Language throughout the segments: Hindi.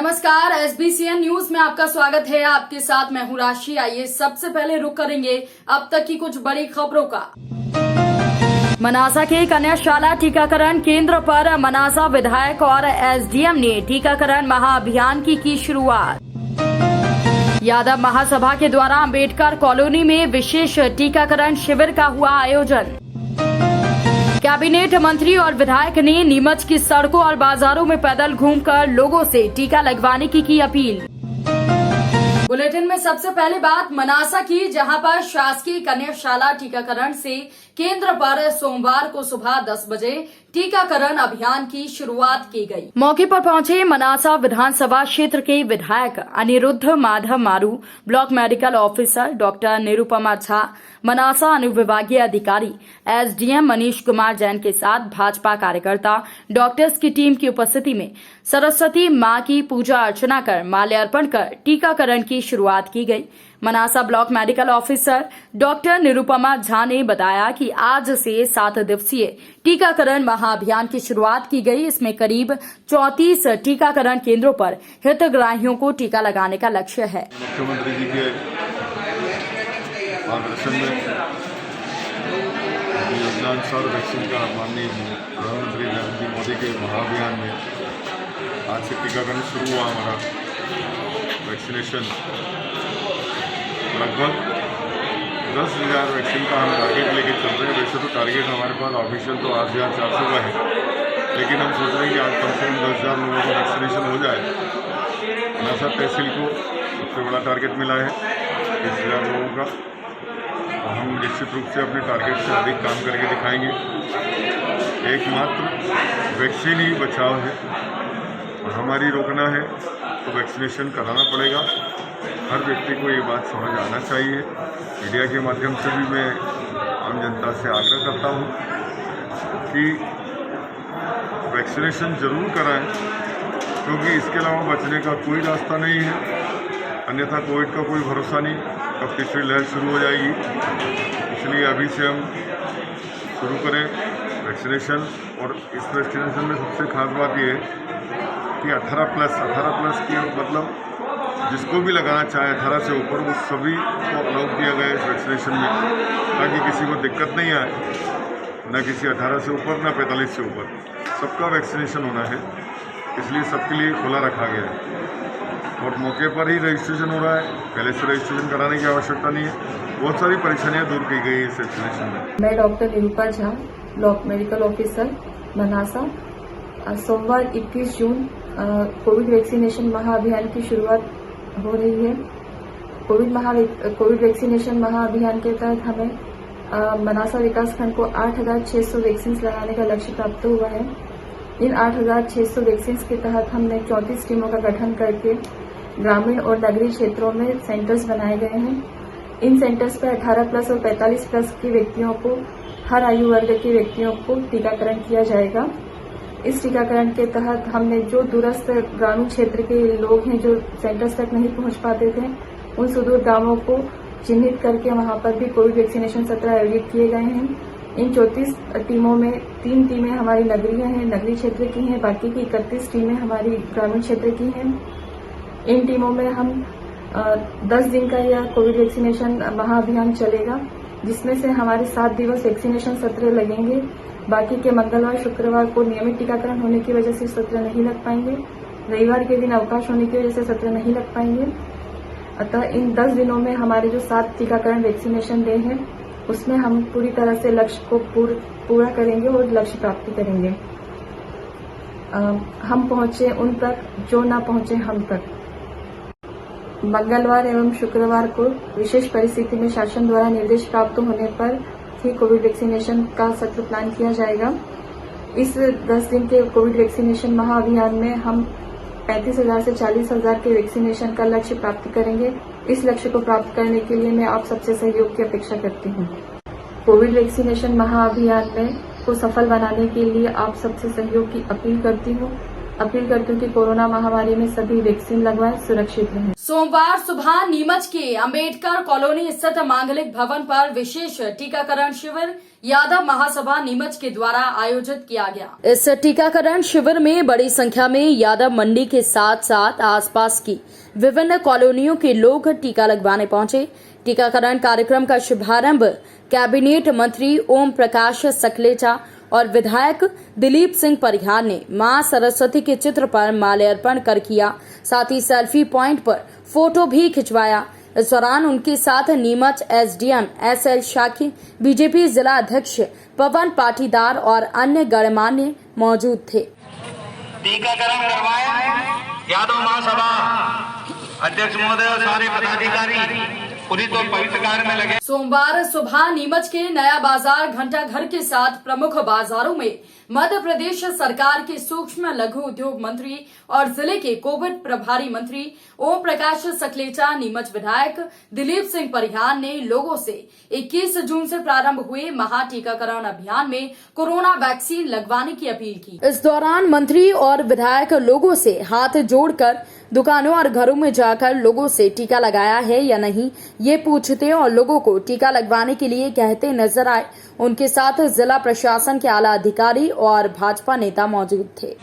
नमस्कार, SBCN न्यूज में आपका स्वागत है। आपके साथ मैं हूं राशि। आइए सबसे पहले रुख करेंगे अब तक की कुछ बड़ी खबरों का। मनासा के कन्याशाला टीकाकरण केंद्र पर मनासा विधायक और SDM ने टीकाकरण महाअभियान की शुरुआत। यादव महासभा के द्वारा अंबेडकर कॉलोनी में विशेष टीकाकरण शिविर का हुआ आयोजन। कैबिनेट मंत्री और विधायक ने नीमच की सड़कों और बाजारों में पैदल घूमकर लोगों से टीका लगवाने की अपील। बुलेटिन में सबसे पहले बात मनासा की, जहां पर शासकीय कन्याशाला टीकाकरण से केंद्र पर सोमवार को सुबह 10 बजे टीकाकरण अभियान की शुरुआत की गई। मौके पर पहुंचे मनासा विधानसभा क्षेत्र के विधायक अनिरुद्ध माधव मारू, block medical officer doctor Nirupama Jha, Manasa अनुविभागीय अधिकारी SDM मनीष कुमार जैन के साथ भाजपा कार्यकर्ता डॉक्टर्स की टीम की उपस्थिति में सरस्वती मां की पूजा अर्चना कर माल्यार्पण कर टीकाकरण की शुरुआत की गई। Manasa block medical officer doctor Nirupama Jha ने बताया कि आज से 7 दिवसीय टीकाकरण महाअभियान की शुरुआत की गई। इसमें करीब 34 टीकाकरण केंद्रों पर हितग्राहियों को टीका लगाने का लक्ष्य है। मुख्यमंत्री जी के मार्गदर्शन में योजनानुसार वैक्सीन का माननीय प्रधानमंत्री नरेंद्र मोदी के महाअभियान में आज से टीकाकरण शुरू हुआ। हमारा वैक्सीनेशन लगभग 10,000 वैक्सीन का हम टारगेट लेके चल रहे हैं। वैसे तो टारगेट हमारे पास ऑफिशियल तो 8,400 का है, लेकिन हम सोच रहे हैं कि आज कम से कम 10,000 लोगों का वैक्सीनेशन हो जाए। मनासा तहसील को सबसे बड़ा टारगेट मिला है 20,000 लोगों का। हम निश्चित रूप से अपने टारगेट से अधिक काम करके दिखाएंगे। एकमात्र वैक्सीन ही बचाव है, महामारी रोकना है तो वैक्सीनेशन कराना पड़ेगा। हर व्यक्ति को ये बात समझ आना चाहिए। मीडिया के माध्यम से भी मैं आम जनता से आग्रह करता हूँ कि वैक्सीनेशन जरूर कराएं, क्योंकि इसके अलावा बचने का कोई रास्ता नहीं है। अन्यथा कोविड का कोई भरोसा नहीं, कब तीसरी लहर शुरू हो जाएगी। इसलिए अभी से हम शुरू करें वैक्सीनेशन। और इस वैक्सीनेशन में सबसे खास बात ये है कि 18 प्लस की मतलब जिसको भी लगाना चाहे 18 से ऊपर, वो सभी को अलाउ किया गया इस वैक्सीनेशन में, ताकि किसी को दिक्कत नहीं आए। न किसी 18 से ऊपर न 45 से ऊपर, सबका वैक्सीनेशन होना है। इसलिए सबके लिए खुला रखा गया है और मौके पर ही रजिस्ट्रेशन हो रहा है। पहले से रजिस्ट्रेशन कराने की आवश्यकता नहीं है। बहुत सारी परेशानियां दूर की गई इस वैक्सीनेशन में। मैं doctor Nirupa Jha, block medical officer Manasa. सोमवार 21 जून कोविड वैक्सीनेशन महाअभियान की शुरुआत हो रही है। कोविड वैक्सीनेशन महाअभियान के तहत हमें मनासा विकासखंड को 8,600 वैक्सीन लगाने का लक्ष्य प्राप्त हुआ है। इन 8,600 वैक्सीन के तहत हमने 34 टीमों का गठन करके ग्रामीण और नगरीय क्षेत्रों में सेंटर्स बनाए गए हैं। इन सेंटर्स पर 18 प्लस और 45 प्लस के व्यक्तियों को, हर आयु वर्ग के व्यक्तियों को टीकाकरण किया जाएगा। इस टीकाकरण के तहत हमने जो दूरस्थ ग्रामीण क्षेत्र के लोग हैं जो सेंटर्स तक नहीं पहुंच पाते थे, उन सुदूर गांवों को चिन्हित करके वहां पर भी कोविड वैक्सीनेशन सत्र आयोजित किए गए हैं। इन 34 टीमों में 3 टीमें हमारी नगरीय क्षेत्र की हैं, बाकी की 31 टीमें हमारी ग्रामीण क्षेत्र की हैं। इन टीमों में हम 10 दिन का यह कोविड वैक्सीनेशन महाअभियान चलेगा, जिसमें से हमारे 7 दिवस वैक्सीनेशन सत्र लगेंगे। बाकी के मंगलवार शुक्रवार को नियमित टीकाकरण होने की वजह से सत्र नहीं लग पाएंगे। रविवार के दिन अवकाश होने की वजह से सत्र नहीं लग पाएंगे। अतः इन 10 दिनों में हमारे जो 7 टीकाकरण वैक्सीनेशन डे हैं, उसमें हम पूरी तरह से लक्ष्य को पूरा करेंगे और लक्ष्य प्राप्ति करेंगे। हम पहुंचे उन तक जो ना पहुंचे हम तक। मंगलवार एवं शुक्रवार को विशेष परिस्थिति में शासन द्वारा निर्देश प्राप्त होने पर ही कोविड वैक्सीनेशन का सत्र प्लान किया जाएगा। इस 10 दिन के कोविड वैक्सीनेशन महाअभियान में हम 35,000 से 40,000 के वैक्सीनेशन का लक्ष्य प्राप्त करेंगे। इस लक्ष्य को प्राप्त करने के लिए मैं आप सबसे सहयोग की अपेक्षा करती हूँ। कोविड वैक्सीनेशन महाअभियान में को सफल बनाने के लिए आप सबसे सहयोग की अपील करती हूँ। अपील करती हूँ कि कोरोना महामारी में सभी वैक्सीन लगवाएं, सुरक्षित रहें। सोमवार सुबह नीमच के अंबेडकर कॉलोनी स्थित मांगलिक भवन पर विशेष टीकाकरण शिविर यादव महासभा नीमच के द्वारा आयोजित किया गया। इस टीकाकरण शिविर में बड़ी संख्या में यादव मंडी के साथ साथ आसपास की विभिन्न कॉलोनियों के लोग टीका लगवाने पहुंचे। टीकाकरण कार्यक्रम का शुभारंभ कैबिनेट मंत्री ओम प्रकाश सकलेचा और विधायक दिलीप सिंह परिहार ने मां सरस्वती के चित्र पर माल्यार्पण कर किया। साथ ही सेल्फी पॉइंट पर फोटो भी खिंचवाया। इस दौरान उनके साथ नीमच एसडीएम SL शाखी, बीजेपी जिला अध्यक्ष पवन पाटीदार और अन्य गणमान्य मौजूद थे। टीकाकरण करवाए यादव महासभा अध्यक्ष महोदय और सारे पदाधिकारी पूरी तो पवित्र कार्य में लगे। सोमवार सुबह नीमच के नया बाजार घंटा घर के साथ प्रमुख बाजारों में मध्य प्रदेश सरकार के सूक्ष्म लघु उद्योग मंत्री और जिले के कोविड प्रभारी मंत्री ओम प्रकाश सकलेचा, नीमच विधायक दिलीप सिंह परिहार ने लोगों से 21 जून से प्रारंभ हुए महा टीकाकरण अभियान में कोरोना वैक्सीन लगवाने की अपील की। इस दौरान मंत्री और विधायक लोगों से हाथ जोड़कर दुकानों और घरों में जाकर लोगों से टीका लगाया है या नहीं ये पूछते और लोगों को टीका लगवाने के लिए कहते नजर आए। उनके साथ जिला प्रशासन के आला अधिकारी और भाजपा नेता मौजूद थे।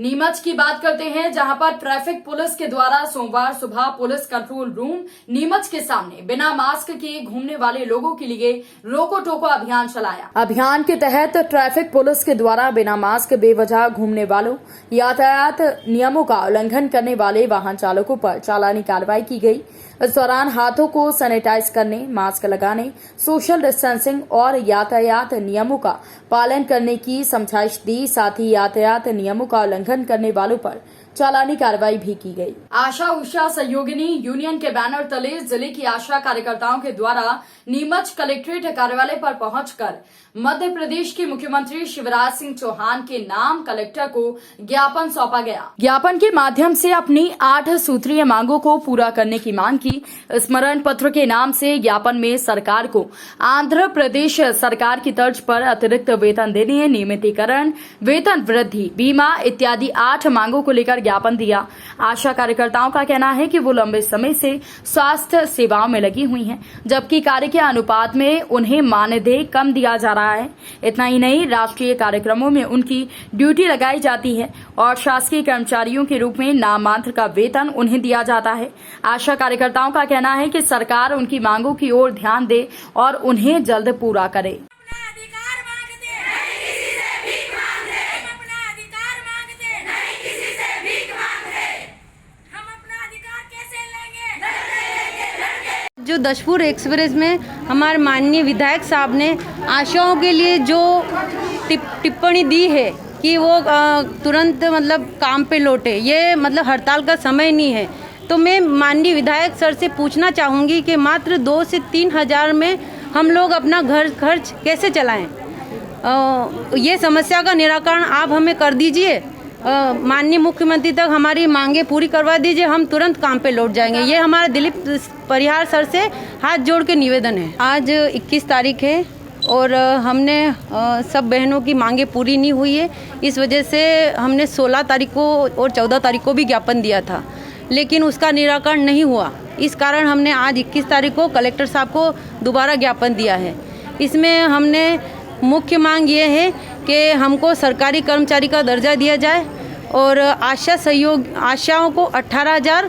नीमच की बात करते हैं, जहां पर ट्रैफिक पुलिस के द्वारा सोमवार सुबह पुलिस कंट्रोल रूम नीमच के सामने बिना मास्क के घूमने वाले लोगों के लिए रोको टोको अभियान चलाया। अभियान के तहत ट्रैफिक पुलिस के द्वारा बिना मास्क बेवजह घूमने वालों, यातायात नियमों का उल्लंघन करने वाले वाहन चालकों पर चालानी कार्रवाई की गई। इस दौरान हाथों को सैनिटाइज करने, मास्क लगाने, सोशल डिस्टेंसिंग और यातायात नियमों का पालन करने की समझाइश दी। साथ ही यातायात नियमों का उल्लंघन करने वालों पर चालानी कार्रवाई भी की गई। आशा उषा सहयोगिनी यूनियन के बैनर तले जिले की आशा कार्यकर्ताओं के द्वारा नीमच कलेक्ट्रेट कार्यालय पर पहुंचकर मध्य प्रदेश के मुख्यमंत्री शिवराज सिंह चौहान के नाम कलेक्टर को ज्ञापन सौंपा गया। ज्ञापन के माध्यम से अपनी 8 सूत्रीय मांगों को पूरा करने की मांग की। स्मरण पत्र के नाम से ज्ञापन में सरकार को आंध्र प्रदेश सरकार की तर्ज पर अतिरिक्त वेतन देने, नियमितीकरण, वेतन वृद्धि, बीमा इत्यादि 8 मांगों को लेकर ज्ञापन दिया। आशा कार्यकर्ताओं का कहना है कि वो लंबे समय से स्वास्थ्य सेवाओं में लगी हुई हैं, जबकि कार्य के अनुपात में उन्हें मानदेय कम दिया जा रहा है। इतना ही नहीं, राष्ट्रीय कार्यक्रमों में उनकी ड्यूटी लगाई जाती है और शासकीय कर्मचारियों के रूप में नाममात्र का वेतन उन्हें दिया जाता है। आशा कार्यकर्ताओं का कहना है कि सरकार उनकी मांगों की ओर ध्यान दे और उन्हें जल्द पूरा करे। जो दशपुर एक्सप्रेस में हमारे माननीय विधायक साहब ने आशाओं के लिए जो टिप्पणी दी है कि वो तुरंत मतलब काम पे लौटे, ये मतलब हड़ताल का समय नहीं है। तो मैं माननीय विधायक सर से पूछना चाहूँगी कि मात्र 2 से 3 हज़ार में हम लोग अपना घर खर्च कैसे चलाएं। ये समस्या का निराकरण आप हमें कर दीजिए। माननीय मुख्यमंत्री तक हमारी मांगे पूरी करवा दीजिए, हम तुरंत काम पे लौट जाएंगे। ये हमारे दिलीप परिहार सर से हाथ जोड़ के निवेदन है। आज 21 तारीख है और हमने सब बहनों की मांगे पूरी नहीं हुई है। इस वजह से हमने 16 तारीख को और 14 तारीख को भी ज्ञापन दिया था, लेकिन उसका निराकरण नहीं हुआ। इस कारण हमने आज 21 तारीख को कलेक्टर साहब को दोबारा ज्ञापन दिया है। इसमें हमने मुख्य मांग ये है कि हमको सरकारी कर्मचारी का दर्जा दिया जाए और आशाओं को 18,000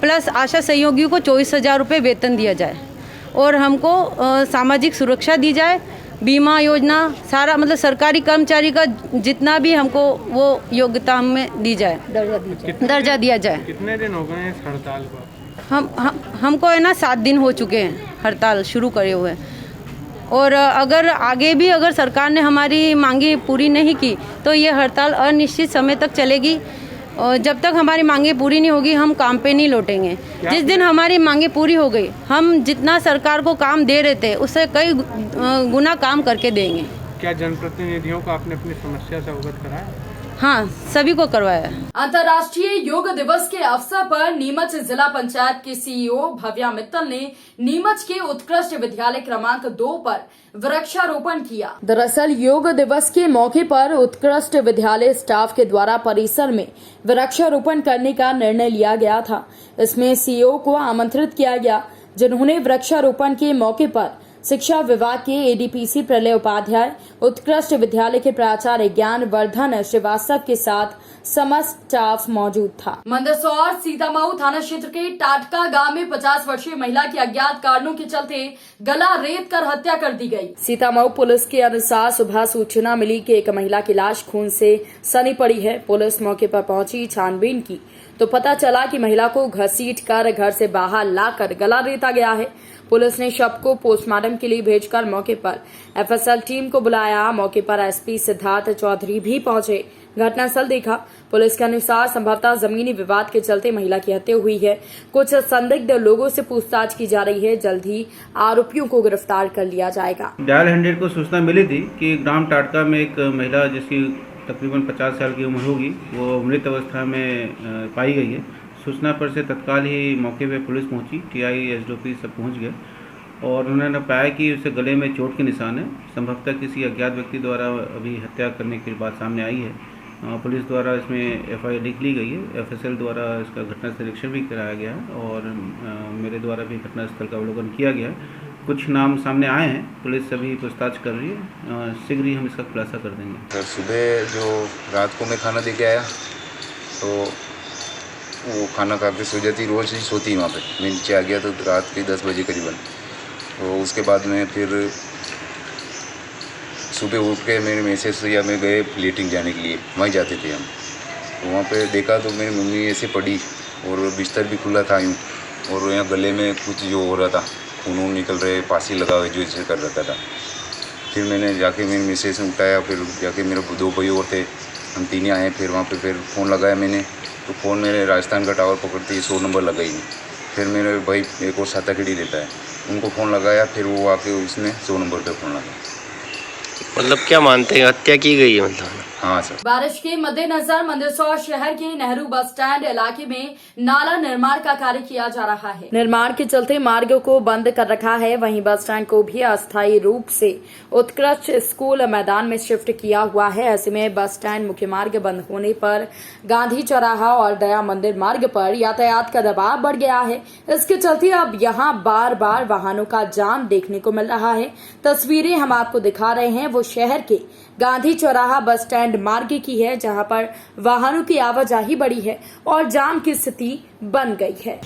प्लस आशा सहयोगियों को 24,000 रुपये वेतन दिया जाए और हमको सामाजिक सुरक्षा दी जाए, बीमा योजना, सारा मतलब सरकारी कर्मचारी का जितना भी हमको वो योग्यता हमें दी जाए, दर्जा दिया जाए। कितने दिन हो गए इस हड़ताल को? हमको है ना 7 दिन हो चुके हैं हड़ताल शुरू करे हुए, और अगर आगे भी अगर सरकार ने हमारी मांगे पूरी नहीं की तो ये हड़ताल अनिश्चित समय तक चलेगी। और जब तक हमारी मांगे पूरी नहीं होगी हम काम पे नहीं लौटेंगे। जिस दिन हमारी मांगे पूरी हो गई, हम जितना सरकार को काम दे रहे थे उससे कई गुना काम करके देंगे। क्या जनप्रतिनिधियों को आपने अपनी समस्या से अवगत कराया? हाँ, सभी को करवाया है। अंतर्राष्ट्रीय योग दिवस के अवसर पर नीमच जिला पंचायत के सीईओ भव्या मित्तल ने नीमच के उत्कृष्ट विद्यालय क्रमांक 2 पर वृक्षारोपण किया। दरअसल योग दिवस के मौके पर उत्कृष्ट विद्यालय स्टाफ के द्वारा परिसर में वृक्षारोपण करने का निर्णय लिया गया था। इसमें सीईओ को आमंत्रित किया गया, जिन्होंने वृक्षारोपण के मौके पर शिक्षा विभाग के एडीपीसी प्रलय उपाध्याय, उत्कृष्ट विद्यालय के प्राचार्य ज्ञानवर्धन श्रीवास्तव के साथ समस्त स्टाफ मौजूद था। मंदसौर सीतामऊ थाना क्षेत्र के टाटका गांव में 50 वर्षीय महिला की अज्ञात कारणों के चलते गला रेत कर हत्या कर दी गई। सीतामऊ पुलिस के अनुसार सुबह सूचना मिली कि एक महिला की लाश खून से सनी पड़ी है। पुलिस मौके पर पहुंची, छानबीन की तो पता चला कि महिला को घसीट कर घर से बाहर लाकर गला रेता गया है। पुलिस ने शव को पोस्टमार्टम के लिए भेजकर मौके पर एफएसएल टीम को बुलाया। मौके पर एसपी सिद्धार्थ चौधरी भी पहुंचे, घटनास्थल देखा। पुलिस के अनुसार संभवतः जमीनी विवाद के चलते महिला की हत्या हुई है। कुछ संदिग्ध लोगों से पूछताछ की जा रही है। जल्द ही आरोपियों को गिरफ्तार कर लिया जाएगा। डायल 100 को सूचना मिली थी कि ग्राम टाटका में एक महिला जिसकी तकरीबन 50 साल की उम्र होगी, वो मृत अवस्था में पाई गई है। सूचना पर से तत्काल ही मौके पे पुलिस पहुंची, टीआई एसडीओपी सब पहुंच गए और उन्होंने पाया कि उसे गले में चोट के निशान है। संभवतः किसी अज्ञात व्यक्ति द्वारा अभी हत्या करने की बात सामने आई है। पुलिस द्वारा इसमें एफआईआर लिख ली गई है। एफएसएल द्वारा इसका घटनास्थल निरीक्षण भी कराया गया है और मेरे द्वारा भी घटनास्थल का अवलोकन किया गया। कुछ नाम सामने आए हैं, पुलिस अभी पूछताछ कर रही है। शीघ्र ही हम इसका खुलासा कर देंगे। सर, सुबह जो रात को मैं खाना दे के आया तो वो खाना खा के सो जाती, रोज़ ही सोती वहाँ पे। मैं नीचे आ गया तो रात के 10 बजे करीबन। तो उसके बाद में फिर सुबह उठ के मेरे मैसेज या मैं गए लेटिंग जाने के लिए, वहीं जाते थे हम। तो वहाँ पे देखा तो मेरी मम्मी ऐसे पड़ी और बिस्तर भी खुला था यूँ, और यहाँ गले में कुछ जो हो रहा था, खून निकल रहे, पासी लगा हुए जो ऐसे कर रखा था। फिर मैंने जाके मेरे मैसेज से उठाया, फिर जाके मेरे 2 भाई और थे, हम तीनों आए। फिर वहाँ पे फिर फ़ोन लगाया मैंने, तो फ़ोन मेरे राजस्थान का टावर पकड़ते ही 100 नंबर लगा ही नहीं। फिर मेरे भाई एक और साताखेड़ी देता है, उनको फ़ोन लगाया, फिर वो आके उसने 100 नंबर पे फ़ोन लगाया। मतलब क्या मानते हैं, हत्या की गई है? मतलब हाँ सर। बारिश के मद्देनजर मंदसौर शहर के नेहरू बस स्टैंड इलाके में नाला निर्माण का कार्य किया जा रहा है। निर्माण के चलते मार्ग को बंद कर रखा है। वहीं बस स्टैंड को भी अस्थायी रूप से उत्कृष्ट स्कूल मैदान में शिफ्ट किया हुआ है। ऐसे में बस स्टैंड मुख्य मार्ग बंद होने पर गांधी चौराहा और दया मंदिर मार्ग पर यातायात का दबाव बढ़ गया है। इसके चलते अब यहाँ बार बार वाहनों का जाम देखने को मिल रहा है। तस्वीरें हम आपको दिखा रहे हैं वो शहर के गांधी चौराहा बस स्टैंड मार्ग की है, जहां पर वाहनों की आवाजाही बढ़ी है और जाम की स्थिति बन गई है।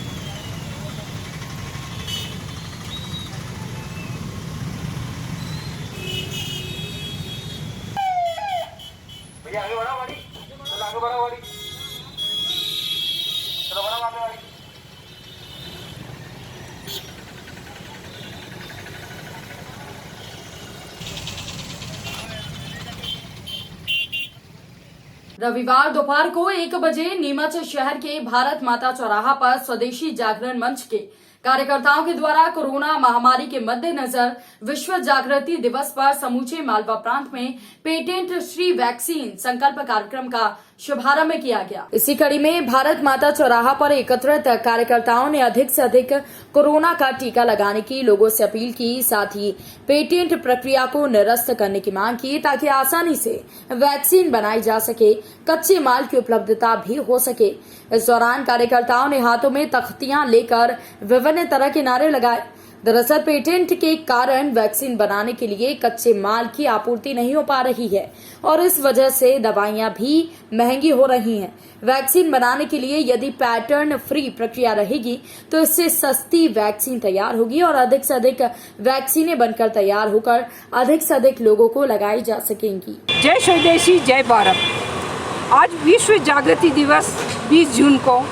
रविवार दोपहर को 1 बजे नीमच शहर के भारत माता चौराहा पर स्वदेशी जागरण मंच के कार्यकर्ताओं के द्वारा कोरोना महामारी के मद्देनजर विश्व जागृति दिवस पर समूचे मालवा प्रांत में पेटेंट श्री वैक्सीन संकल्प कार्यक्रम का शुभारंभ किया गया। इसी कड़ी में भारत माता चौराहा पर एकत्रित कार्यकर्ताओं ने अधिक से अधिक कोरोना का टीका लगाने की लोगों से अपील की। साथ ही पेटेंट प्रक्रिया को निरस्त करने की मांग की ताकि आसानी से वैक्सीन बनाई जा सके, कच्चे माल की उपलब्धता भी हो सके। इस दौरान कार्यकर्ताओं ने हाथों में तख्तियां लेकर विभिन्न तरह के नारे लगाए। दरअसल पेटेंट के कारण वैक्सीन बनाने के लिए कच्चे माल की आपूर्ति नहीं हो पा रही है और इस वजह से दवाइयां भी महंगी हो रही हैं। वैक्सीन बनाने के लिए यदि पैटर्न फ्री प्रक्रिया रहेगी तो इससे सस्ती वैक्सीन तैयार होगी और अधिक से अधिक वैक्सीनें बनकर तैयार होकर अधिक से अधिक लोगों को लगाई जा सकेंगी। जय स्वदेशी जय भारत। आज विश्व जागृति दिवस 20 जून को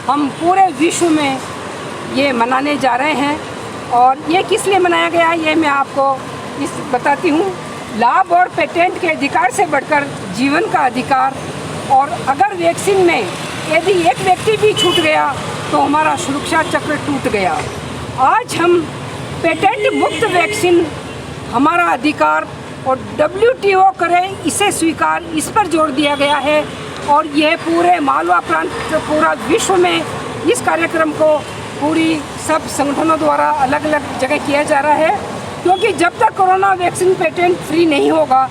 हम पूरे विश्व में ये मनाने जा रहे हैं और ये किस लिए मनाया गया ये मैं आपको बताती हूँ। लाभ और पेटेंट के अधिकार से बढ़कर जीवन का अधिकार, और अगर वैक्सीन में यदि एक व्यक्ति भी छूट गया तो हमारा सुरक्षा चक्र टूट गया। आज हम पेटेंट मुक्त वैक्सीन हमारा अधिकार और WTO करे इसे स्वीकार, इस पर जोर दिया गया है। और यह पूरे मालवा प्रांत, पूरा विश्व में इस कार्यक्रम को पूरी सब संगठनों द्वारा अलग अलग जगह किया जा रहा है, क्योंकि जब तक कोरोना वैक्सीन पेटेंट फ्री नहीं होगा,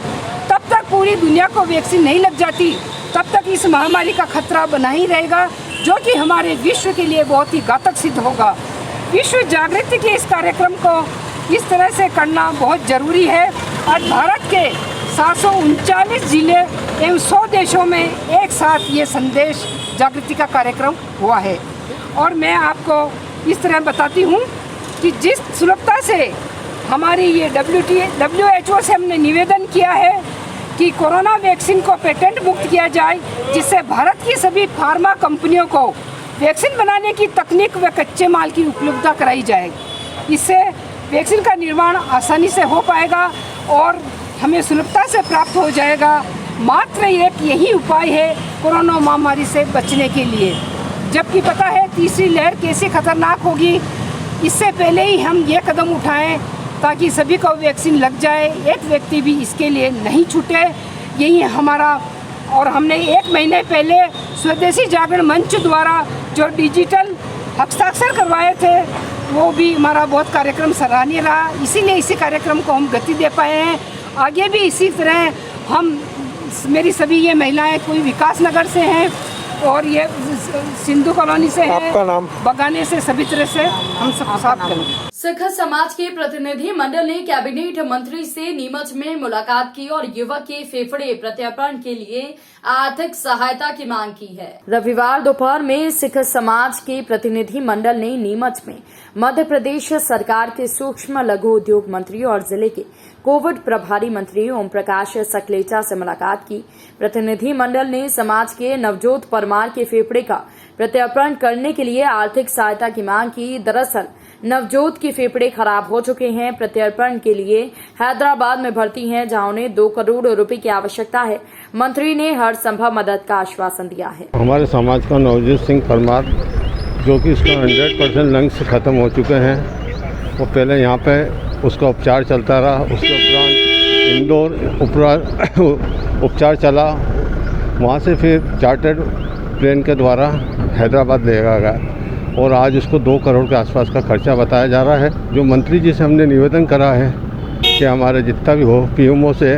तब तक पूरी दुनिया को वैक्सीन नहीं लग जाती, तब तक इस महामारी का खतरा बना ही रहेगा, जो कि हमारे विश्व के लिए बहुत ही घातक सिद्ध होगा। विश्व जागृति के इस कार्यक्रम को इस तरह से करना बहुत ज़रूरी है। आज भारत के 739 जिले एवं 100 देशों में एक साथ ये संदेश जागृति का कार्यक्रम हुआ है। और मैं आपको इस तरह बताती हूँ कि जिस सुलभता से हमारी ये WHO से हमने निवेदन किया है कि कोरोना वैक्सीन को पेटेंट मुक्त किया जाए, जिससे भारत की सभी फार्मा कंपनियों को वैक्सीन बनाने की तकनीक व कच्चे माल की उपलब्धता कराई जाए। इससे वैक्सीन का निर्माण आसानी से हो पाएगा और हमें सुलभता से प्राप्त हो जाएगा। मात्र एक यही उपाय है कोरोना महामारी से बचने के लिए, जबकि पता है तीसरी लहर कैसे खतरनाक होगी। इससे पहले ही हम ये कदम उठाएं ताकि सभी को वैक्सीन लग जाए, एक व्यक्ति भी इसके लिए नहीं छूटे। यही हमारा, और हमने 1 महीने पहले स्वदेशी जागरण मंच द्वारा जो डिजिटल हस्ताक्षर करवाए थे, वो भी हमारा बहुत कार्यक्रम सराहनीय रहा। इसीलिए इसी कार्यक्रम को हम गति दे पाए हैं। आगे भी इसी तरह हम, मेरी सभी ये महिलाएं कोई विकास नगर से हैं और ये सिंधु कॉलोनी से है, आपका नाम बगाने से, सभी तरह से हम सब साथ करेंगे। सिख समाज के प्रतिनिधि मंडल ने कैबिनेट मंत्री से नीमच में मुलाकात की और युवक के फेफड़े प्रत्यारोपण के लिए आर्थिक सहायता की मांग की है। रविवार दोपहर में सिख समाज के प्रतिनिधि मंडल ने नीमच में मध्य प्रदेश सरकार के सूक्ष्म लघु उद्योग मंत्री और जिले के कोविड प्रभारी मंत्री ओम प्रकाश सकलेचा से मुलाकात की। प्रतिनिधि मंडल ने समाज के नवजोत परमार के फेफड़े का प्रत्यारोपण करने के लिए आर्थिक सहायता की मांग की। दरअसल नवजोत के फेफड़े खराब हो चुके हैं। प्रत्यारोपण के लिए हैदराबाद में भर्ती हैं, जहां उन्हें 2 करोड़ रुपए की आवश्यकता है। मंत्री ने हर संभव मदद का आश्वासन दिया है। हमारे समाज का नवजोत सिंह परमार, जो कि इसका 100% लंग्स खत्म हो चुके हैं, वो पहले यहाँ पे उसका उपचार चलता रहा। उसके उपरांत इंदौर उपचार चला, वहाँ से फिर चार्टर्ड प्लेन के द्वारा हैदराबाद ले गया और आज उसको 2 करोड़ के आसपास का खर्चा बताया जा रहा है। जो मंत्री जी से हमने निवेदन करा है कि हमारे जितना भी हो, PMO से,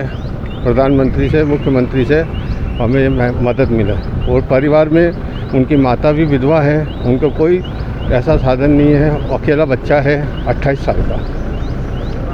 प्रधानमंत्री से, मुख्यमंत्री से हमें मदद मिले। और परिवार में उनकी माता भी विधवा है, उनको कोई ऐसा साधन नहीं है, अकेला बच्चा है 28 साल का,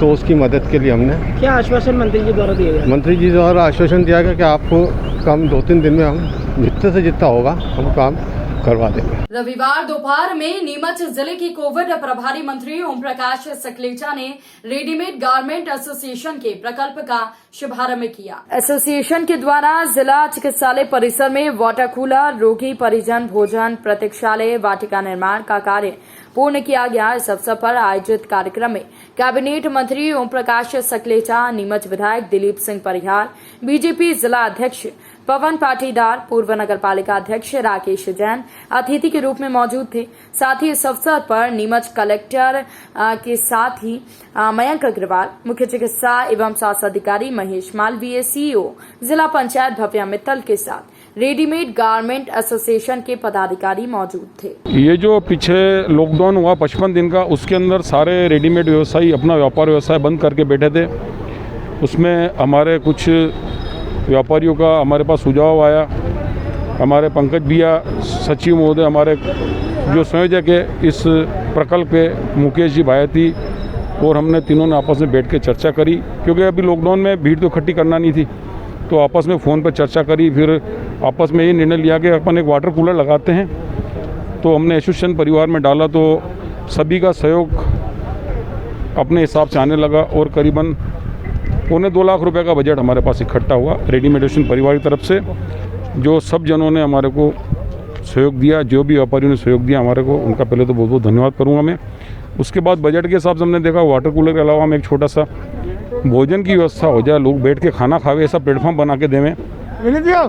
तो उसकी मदद के लिए हमने क्या आश्वासन मंत्री जी द्वारा दिया गया? मंत्री जी द्वारा आश्वासन दिया गया कि आपको कम 2-3 दिन में हम जितने से जितना होगा हम काम करवा देंगे। रविवार दोपहर में नीमच जिले के कोविड प्रभारी मंत्री ओम प्रकाश सकलेचा ने रेडीमेड गारमेंट एसोसिएशन के प्रकल्प का शुभारंभ किया। एसोसिएशन के द्वारा जिला चिकित्सालय परिसर में वाटर कूलर, रोगी परिजन भोजन प्रतीक्षालय, वाटिका निर्माण का कार्य पूर्ण किया गया। इस अवसर पर आयोजित कार्यक्रम में कैबिनेट मंत्री ओम प्रकाश सकलेचा, नीमच विधायक दिलीप सिंह परिहार, बीजेपी जिला अध्यक्ष पवन पाटीदार, पूर्व नगर पालिका अध्यक्ष राकेश जैन अतिथि के रूप में मौजूद थे। साथ ही इस अवसर पर नीमच कलेक्टर के साथ ही मयंक अग्रवाल, मुख्य चिकित्सा एवं स्वास्थ्य अधिकारी महेश मालवीय, CEO जिला पंचायत भव्या मित्तल के साथ रेडीमेड गारमेंट एसोसिएशन के पदाधिकारी मौजूद थे। ये जो पीछे लॉकडाउन हुआ 55 दिन का, उसके अंदर सारे रेडीमेड व्यवसायी अपना व्यापार व्यवसाय बंद करके बैठे थे। उसमें हमारे कुछ व्यापारियों का हमारे पास सुझाव आया। हमारे पंकज भैया सचिव महोदय, हमारे जो संयोजक है इस प्रकल्प के, मुकेश जी भायती, और हमने तीनों ने आपस में बैठ के चर्चा करी, क्योंकि अभी लॉकडाउन में भीड़ तो इकट्ठी करना नहीं थी, तो आपस में फ़ोन पर चर्चा करी। फिर आपस में ये निर्णय लिया कि अपन एक वाटर कूलर लगाते हैं। तो हमने एसोसिएशन परिवार में डाला, तो सभी का सहयोग अपने हिसाब से आने लगा और करीबन 2.25 लाख रुपए का बजट हमारे पास इकट्ठा हुआ रेडीमेड एसोसिएशन परिवार की तरफ से। जो सब जनों ने हमारे को सहयोग दिया, जो भी व्यापारियों ने सहयोग दिया हमारे को, उनका पहले तो बहुत बहुत धन्यवाद करूँगा मैं। उसके बाद बजट के हिसाब से हमने देखा वाटर कूलर के अलावा हम एक छोटा सा भोजन की व्यवस्था हो जाए, लोग बैठ के खाना खावे, ऐसा प्लेटफॉर्म बना के देवें।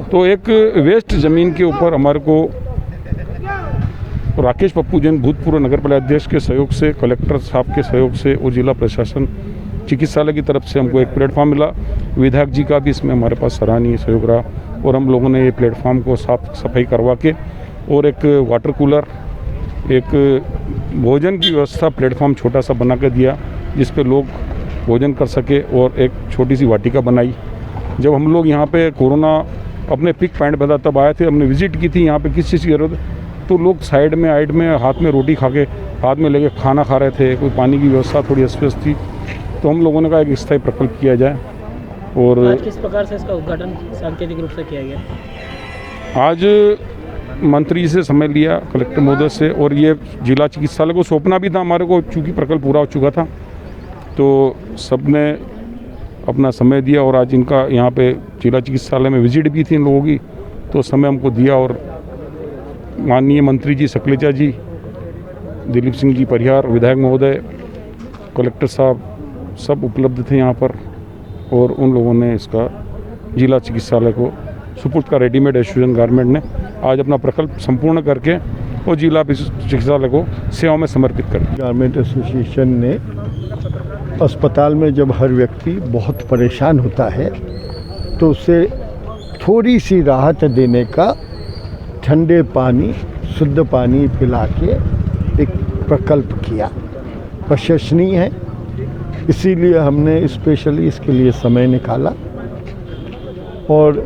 तो एक वेस्ट ज़मीन के ऊपर हमारे को राकेश पप्पू जैन भूतपूर्व नगर पालिका अध्यक्ष के सहयोग से, कलेक्टर साहब के सहयोग से और जिला प्रशासन चिकित्सालय की तरफ से हमको एक प्लेटफॉर्म मिला। विधायक जी का भी इसमें हमारे पास सराहनीय सहयोग रहा और हम लोगों ने ये प्लेटफॉर्म को साफ सफाई करवा के और एक वाटर कूलर, एक भोजन की व्यवस्था प्लेटफॉर्म छोटा सा बना के दिया जिस पे लोग भोजन कर सके और एक छोटी सी वाटिका बनाई। जब हम लोग यहाँ पे कोरोना अपने पिक पॉइंट पर था तब आए थे, हमने विजिट की थी यहाँ पे किस चीज़ की जरूरत, तो लोग साइड में हाथ में रोटी खा के हाथ में लेके खाना खा रहे थे, कोई पानी की व्यवस्था थोड़ी अस्पष्ट थी, तो हम लोगों ने कहा एक स्थायी प्रकल्प किया जाए। और आज किस प्रकार से इसका उद्घाटन सांकेतिक रूप से किया गया? आज मंत्री से समय लिया, कलेक्टर महोदय से, और ये जिला चिकित्सालय को सौंपना भी था हमारे को, चूँकि प्रकल्प पूरा हो चुका था, तो सबने अपना समय दिया और आज इनका यहाँ पे जिला चिकित्सालय में विजिट भी थी इन लोगों की, तो समय हमको दिया और माननीय मंत्री जी सकलेचा जी, दिलीप सिंह जी परिहार, विधायक महोदय, कलेक्टर साहब सब उपलब्ध थे यहाँ पर और उन लोगों ने इसका जिला चिकित्सालय को सुपुर्द का रेडीमेड एसोसिएशन गारमेंट ने आज अपना प्रकल्प संपूर्ण करके और जिला चिकित्सालय को सेवा में समर्पित कर दिया। गारमेंट एसोसिएशन ने अस्पताल में जब हर व्यक्ति बहुत परेशान होता है तो उसे थोड़ी सी राहत देने का ठंडे पानी, शुद्ध पानी पिला के एक प्रकल्प किया, प्रशंसनीय है। इसीलिए हमने स्पेशली इसके लिए समय निकाला और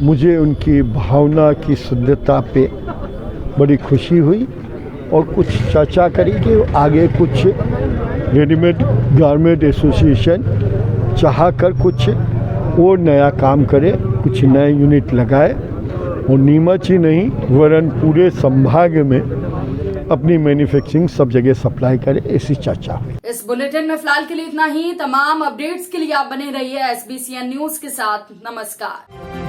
मुझे उनकी भावना की शुद्धता पे बड़ी खुशी हुई और कुछ चर्चा करी कि आगे कुछ रेडीमेड गारमेंट एसोसिएशन चाह कर कुछ और नया काम करे, कुछ नए यूनिट लगाए और नीमच ही नहीं वरन पूरे संभाग में अपनी मैन्युफैक्चरिंग सब जगह सप्लाई करे, ऐसी चर्चा हुई। इस बुलेटिन में फिलहाल के लिए इतना ही। तमाम अपडेट्स के लिए आप बने रहिए SBCN न्यूज के साथ। नमस्कार।